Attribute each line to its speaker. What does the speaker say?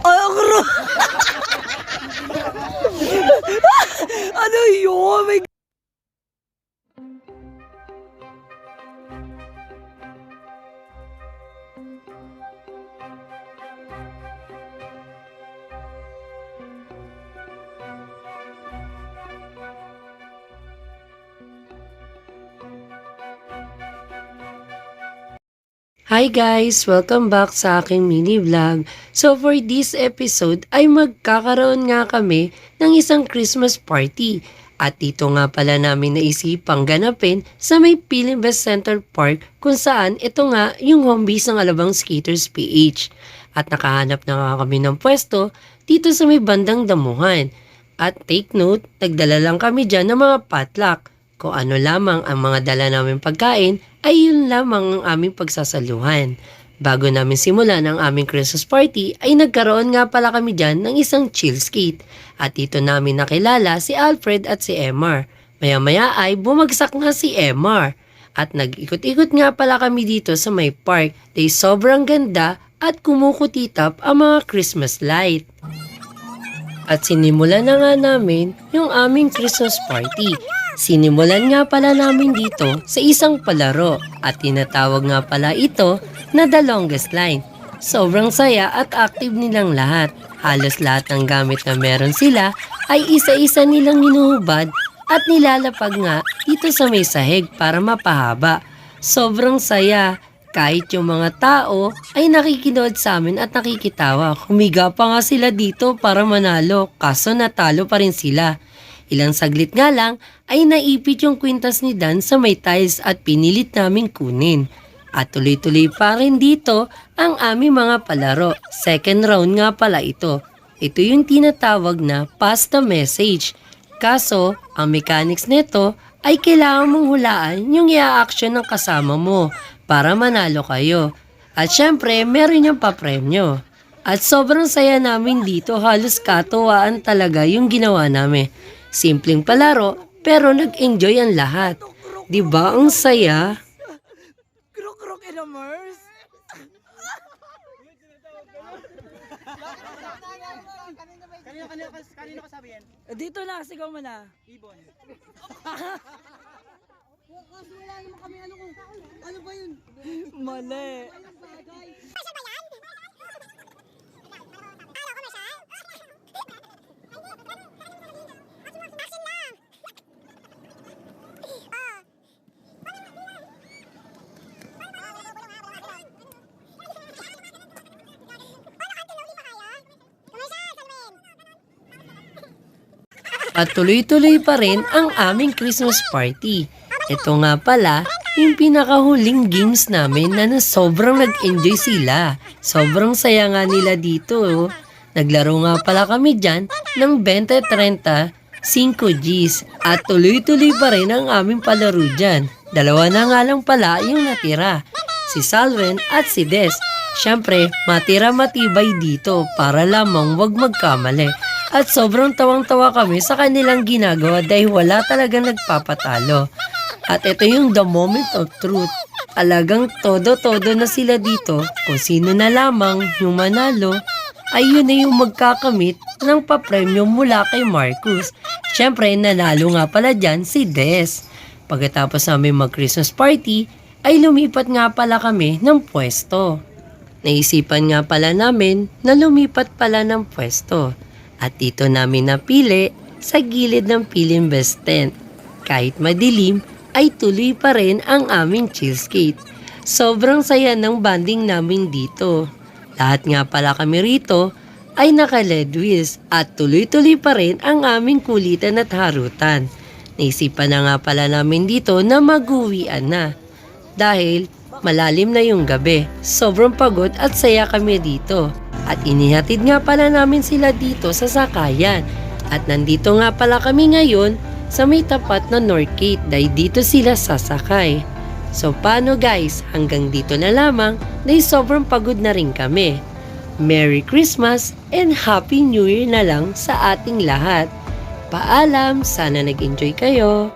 Speaker 1: Ay, ano yun? May... Hi guys! Welcome back sa aking mini vlog. So for this episode ay magkakaroon nga kami ng isang Christmas party. At dito nga pala namin naisipang ganapin sa may Pilinvest Center Park kung saan ito nga yung home base ng Alabang Skaters PH. At nakahanap na nga kami ng pwesto dito sa may bandang damuhan. At take note, nagdala lang kami dyan ng mga potluck. Kung ano lamang ang mga dala namin pagkain, ay yun lamang ang aming pagsasaluhan. Bago namin simulan ang aming Christmas party, ay nagkaroon nga pala kami dyan ng isang chill skate. At dito namin nakilala si Alfred at si Emar. Maya-maya ay bumagsak nga si Emar. At nag-ikot-ikot nga pala kami dito sa may park. Dahil sobrang ganda at kumukutitap ang mga Christmas light. At sinimulan na nga namin yung aming Christmas party. Sinimulan nga pala namin dito sa isang palaro at tinatawag nga pala ito na The Longest Line. Sobrang saya at active nilang lahat. Halos lahat ng gamit na meron sila ay isa-isa nilang hinuhubad at nilalapag nga dito sa may sahig para mapahaba. Sobrang saya. Kahit yung mga tao ay nakikinood sa amin at nakikitawa. Humiga pa nga sila dito para manalo kaso natalo pa rin sila. Ilang saglit nga lang ay naipit yung kwintas ni Dan sa may tiles at pinilit namin kunin. At tuloy-tuloy pa rin dito ang aming mga palaro. Second round nga pala ito. Ito yung tinatawag na pass the message. Kaso, ang mechanics nito ay kailangan mong hulaan yung i-action ng kasama mo para manalo kayo. At syempre, meron yung papremyo. At sobrang saya namin dito, halos katuwaan talaga yung ginawa namin. Simpleng palaro, pero nag-enjoy ang lahat. Diba ang saya?
Speaker 2: Krok-krok in a mers? Kanino ka sabihin?
Speaker 1: Dito na, sigaw mo na.
Speaker 2: Ibon.
Speaker 3: Kasi wala naman kami ano ba yun?
Speaker 1: Mali. At tuloy-tuloy pa rin ang aming Christmas party. Ito nga pala, yung pinakahuling games namin na sobrang nag-enjoy sila. Sobrang saya nga nila dito. Naglaro nga pala kami dyan ng 20-30, 5 Gs. At tuloy-tuloy pa rin ang aming palaro dyan. Dalawa na nga lang pala yung natira. Si Salwen at si Des. Siyempre, matira matibay dito para lamang wag magkamali. At sobrang tawang-tawa kami sa kanilang ginagawa dahil wala talagang nagpapatalo. At ito yung the moment of truth. Alagang todo-todo na sila dito. Kung sino na lamang yung manalo, ay yun na yung magkakamit ng papremyo mula kay Marcus. Siyempre, nanalo nga pala dyan si Des. Pagkatapos namin mag-Christmas party, ay lumipat nga pala kami ng pwesto. Naisipan nga pala namin na lumipat pala ng pwesto. At dito namin napili sa gilid ng Pilinvest tent. Kahit madilim, ay tuloy pa rin ang aming chill skate. Sobrang saya ng banding namin dito. Lahat nga pala kami rito ay naka-LED wheels at tuloy-tuloy pa rin ang aming kulitan at harutan. Naisipan na nga pala namin dito na mag-uwian na. Dahil malalim na yung gabi, sobrang pagod at saya kami dito. At inihatid nga pala namin sila dito sa sakayan. At nandito nga pala kami ngayon sa may tapat na Northgate dahil dito sila sasakay. So paano guys, hanggang dito na lamang dahil sobrang pagod na rin kami. Merry Christmas and Happy New Year na lang sa ating lahat. Paalam, sana nag-enjoy kayo.